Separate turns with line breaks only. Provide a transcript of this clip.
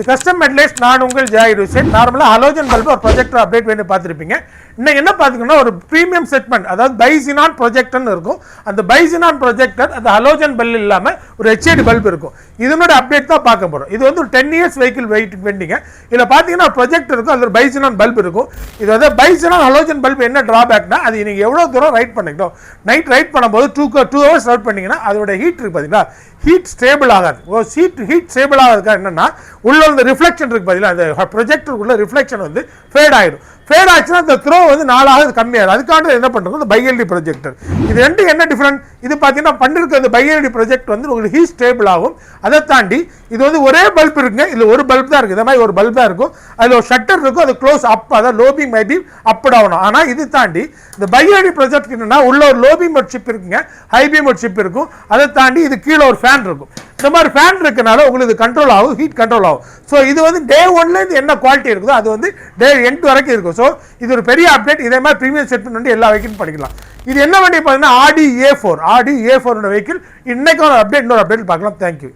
இது கஸ்டம் மெட்டலைஸ்ட் நான் உங்கள் ஜாகிர் ஹுசேன். நார்மலாக ஹலோஜன் பல்பு ஒரு ப்ரொஜெக்டர் அப்டேட் பண்ணி பார்த்துருப்பீங்க. இன்னைக்கு என்ன பார்த்தீங்கன்னா ஒரு ப்ரீமியம் செக்மெண்ட், அதாவது பைசினான் ப்ரொஜெக்டர்னு இருக்கும். அந்த பைசினான் ப்ரொஜெக்டர் அந்த ஹலோஜன் பல்ப் இல்லாமல் ஒரு ஹெச்ஏடி பல்ப் இருக்கும். இதனோட அப்டேட் தான் பார்க்க போகிறோம். இது வந்து ஒரு 10 years வெஹிக்கிள் வெண்டிங்க. இதில் பார்த்தீங்கன்னா ப்ரொஜெக்டர் இருக்கும், அதில் ஒரு பைசினான் பல்ப் இருக்கும். இது வந்து பைசினான் ஹலோஜன் பல்ப் என்ன ட்ராபேக்னா, அது நீங்கள் எவ்வளோ தூரம் ரைட் பண்ணிக்கணும். நைட் ரைட் பண்ணும்போது 2 hours ரைட் பண்ணிங்கன்னா அதோட ஹீட் இருக்குது பார்த்தீங்களா, ஹீட் ஸ்டேபிள் ஆகாது. ஹீட் ஸ்டேபிள் ஆகிறதுக்காக என்னன்னா உள்ள வந்து ரிஃப்ளெக்ஷன் இருக்கு பார்த்தீங்களா, அந்த ப்ரொஜெக்டருக்குள்ள ரிஃப்ளெக்ஷன் வந்து ஃபேட் ஆயிடும். ஃபேட் ஆச்சுன்னா அந்த த்ரோ வந்து 4 ஆகுது கம்மியாகும். அதுக்காக என்ன பண்ணுறது, இந்த பைஎல்டி ப்ரொஜெக்டர். இது ரெண்டு என்ன டிஃப்ரெண்ட், இது பார்த்தீங்கன்னா பண்ணிருக்க இந்த பைஎல்டி ப்ரொஜெக்ட் வந்து உங்களுக்கு ஹீட் ஸ்டேபிள் ஆகும். அதை தாண்டி இது வந்து ஒரே பல்ப் இருக்குங்க, இதில் ஒரு பல்ப் தான் இருக்குது. இந்த மாதிரி ஒரு பல்ப் தான் இருக்கும், அதில் ஒரு ஷட்டர் இருக்கும், அது க்ளோஸ் அப், அதாவது லோபிங் மைபி அப் ஆகணும். ஆனால் இது தாண்டி இந்த பைஎல்டி ப்ரொஜெக்ட் என்னன்னா உள்ள ஒரு லோபிங் ஒரு சிப் இருக்குங்க, ஹை பீம் ஒரு சிப் இருக்கும். அதை தாண்டி இது கீழே ஒரு ஃபேன் இருக்கும். இந்த மாதிரி ஃபேன் இருக்கனால உங்களுக்கு கண்ட்ரோல் ஆகும், ஹீட் கண்ட்ரோல் ஆகும். ஸோ இது வந்து டே 1லேருந்து என்ன குவாலிட்டி இருக்குதோ அது வந்து டே எண்ட் வரைக்கும் இருக்கும். ஸோ இது ஒரு பெரிய அப்டேட். இதே மாதிரி ப்ரீமியம் செட் வந்து எல்லா வெஹிக்கிளும் பண்ணிக்கலாம். இது என்ன வண்டி பார்த்தீங்கன்னா ஆடி A4 வெஹிக்கிள். இன்னைக்கு ஒரு அப்டேட், இன்னொரு அப்டேட் பார்க்கலாம். தேங்க்யூ.